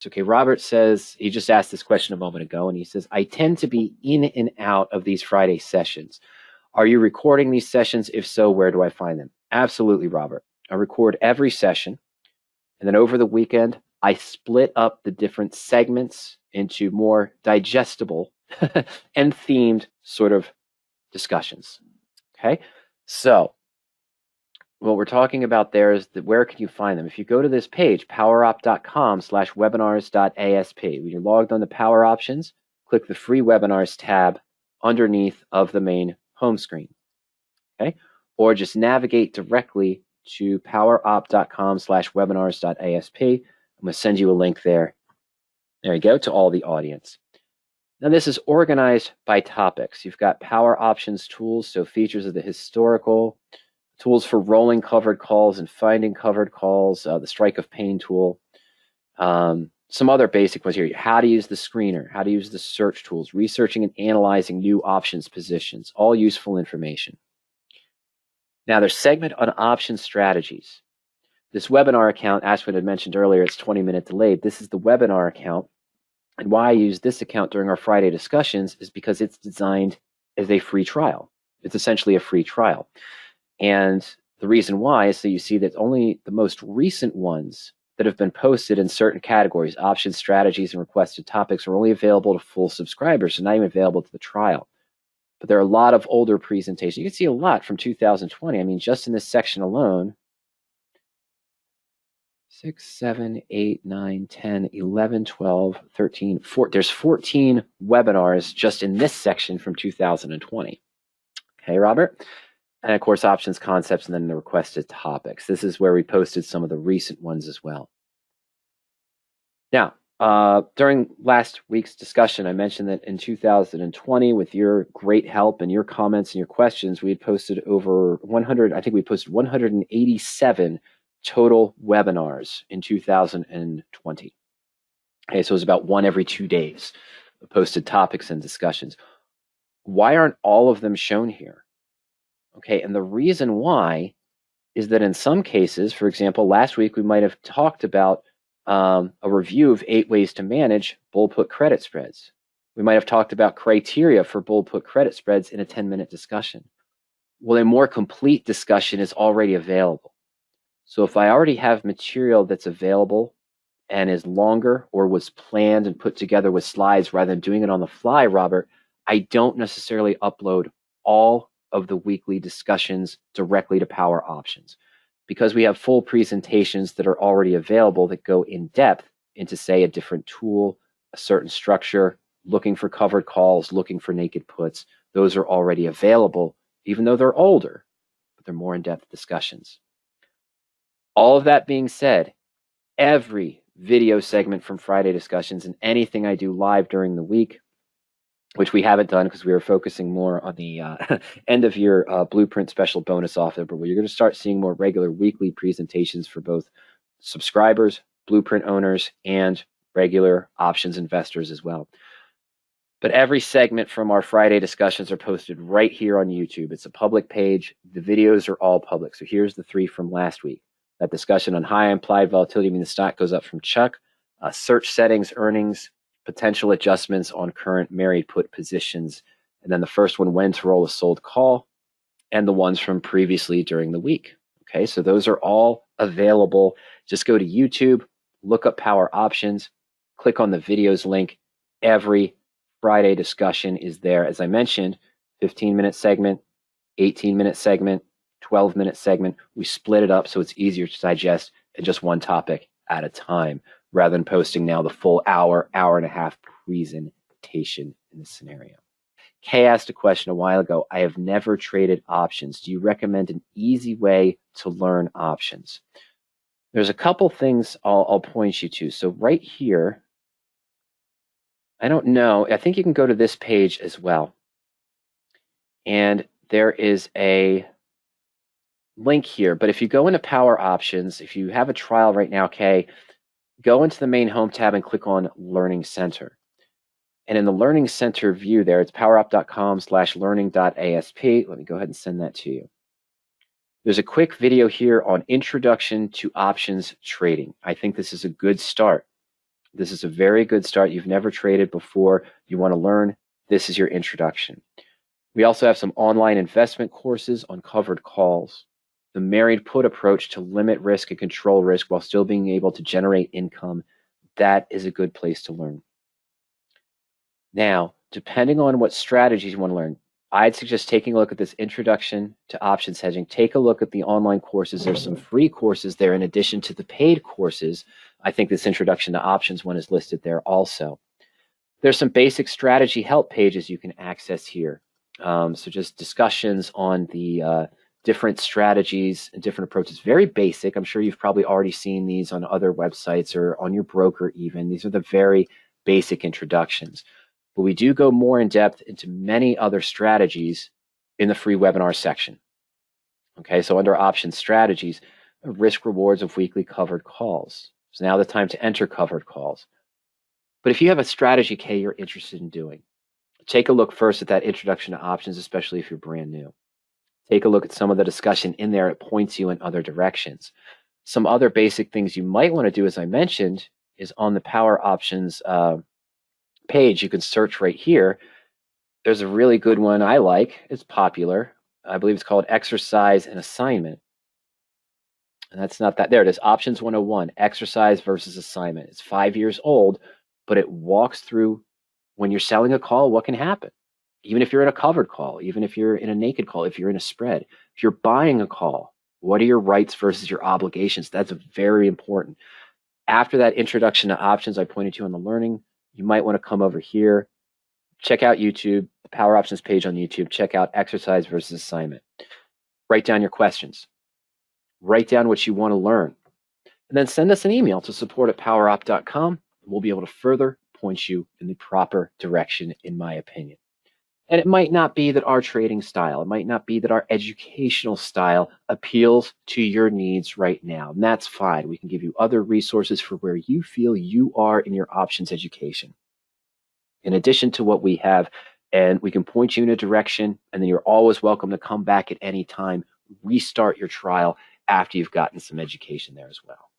Okay, Robert says, he just asked this question a moment ago, and he says, I tend to be in and out of these Friday sessions. Are you recording these sessions? If so, where do I find them? Absolutely, Robert. I record every session, and then over the weekend, I split up the different segments into more digestible and themed sort of discussions. Okay, so what we're talking about there is that where can you find them? If you go to this page, powerup.com/webinars.asp, when you're logged on to Power Options, click the free webinars tab underneath of the main home screen. Okay, or just navigate directly to powerup.com/webinars.asp. I'm going to send you a link there. There you go, to all the audience. Now this is organized by topics. You've got Power Options tools, so features of the historical, tools for rolling covered calls and finding covered calls, the strike of pain tool, some other basic ones here. How to use the screener, how to use the search tools, researching and analyzing new options positions, all useful information. Now there's segment on option strategies. This webinar account, Ashwin had mentioned earlier, it's 20-minute delayed. This is the webinar account. And why I use this account during our Friday discussions is because it's designed as a free trial. It's essentially a free trial. And the reason why is so you see that only the most recent ones that have been posted in certain categories, options, strategies, and requested topics, are only available to full subscribers and not even available to the trial. But there are a lot of older presentations. You can see a lot from 2020. I mean, just in this section alone, 6, 7, 8, 9, 10, 11, 12, 13, 14. There's 14 webinars just in this section from 2020. Okay, Robert? And of course, options, concepts, and then the requested topics. This is where we posted some of the recent ones as well. Now, during last week's discussion, I mentioned that in 2020, with your great help and your comments and your questions, we had posted over 100, I think we posted 187 total webinars in 2020. Okay, so it was about one every 2 days, posted topics and discussions. Why aren't all of them shown here? Okay, and the reason why is that in some cases, for example, last week we might have talked about a review of 8 ways to manage bull put credit spreads. We might have talked about criteria for bull put credit spreads in a 10-minute discussion. Well, a more complete discussion is already available. So if I already have material that's available and is longer or was planned and put together with slides rather than doing it on the fly, Robert, I don't necessarily upload all of the weekly discussions directly to Power Options, because we have full presentations that are already available that go in depth into, say, a different tool, a certain structure, looking for covered calls, looking for naked puts. Those are already available, even though they're older, but they're more in-depth discussions. All of that being said, every video segment from Friday discussions and anything I do live during the week, which we haven't done because we were focusing more on the end of year blueprint special bonus offer, but you're going to start seeing more regular weekly presentations for both subscribers, blueprint owners, and regular options investors as well. But every segment from our Friday discussions are posted right here on YouTube. It's a public page. The videos are all public. So here's the 3 from last week. That discussion on high implied volatility, I mean the stock goes up, from Chuck. Search settings, earnings, potential adjustments on current married put positions. And then the first one, when to roll a sold call, and the ones from previously during the week. Okay, so those are all available. Just go to YouTube, look up Power Options, click on the videos link. Every Friday discussion is there. As I mentioned, 15-minute segment, 18-minute segment, 12-minute segment. We split it up so it's easier to digest in just one topic at a time, rather than posting now the full hour, hour and a half presentation in this scenario. Kay asked a question a while ago. I have never traded options. Do you recommend an easy way to learn options? There's a couple things I'll point you to. So right here, I don't know. I think you can go to this page as well. And there is a link here. But if you go into Power Options, if you have a trial right now, Kay, go into the main home tab and click on Learning Center. And in the Learning Center view there, it's powerup.com/learning.asp. Let me go ahead and send that to you. There's a quick video here on Introduction to Options Trading. I think this is a good start. This is a very good start. You've never traded before. You want to learn. This is your introduction. We also have some online investment courses on covered calls. The married put approach to limit risk and control risk while still being able to generate income. That is a good place to learn. Now, depending on what strategies you want to learn, I'd suggest taking a look at this introduction to options hedging. Take a look at the online courses. There's some free courses there in addition to the paid courses. I think this introduction to options one is listed there also. There's some basic strategy help pages you can access here. So just discussions on the different strategies and different approaches. Very basic. I'm sure you've probably already seen these on other websites or on your broker even. These are the very basic introductions. But we do go more in depth into many other strategies in the free webinar section. Okay, so under option strategies, risk rewards of weekly covered calls. So now the time to enter covered calls. But if you have a strategy K you're interested in doing, take a look first at that introduction to options, especially if you're brand new. Take a look at some of the discussion in there. It points you in other directions. Some other basic things you might want to do, as I mentioned, is on the Power Options page, you can search right here. There's a really good one I like. It's popular. I believe it's called Exercise and Assignment. And that's not that. There it is. Options 101, Exercise versus Assignment. It's 5 years old, but it walks through when you're selling a call, what can happen. Even if you're in a covered call, even if you're in a naked call, if you're in a spread, if you're buying a call, what are your rights versus your obligations? That's very important. After that introduction to options I pointed to on the learning, you might want to come over here, check out YouTube, the Power Options page on YouTube, check out Exercise versus Assignment. Write down your questions. Write down what you want to learn. And then send us an email to support@powerop.com. We'll be able to further point you in the proper direction, in my opinion. And it might not be that our trading style, it might not be that our educational style appeals to your needs right now. And that's fine. We can give you other resources for where you feel you are in your options education. In addition to what we have, and we can point you in a direction, and then you're always welcome to come back at any time, restart your trial after you've gotten some education there as well.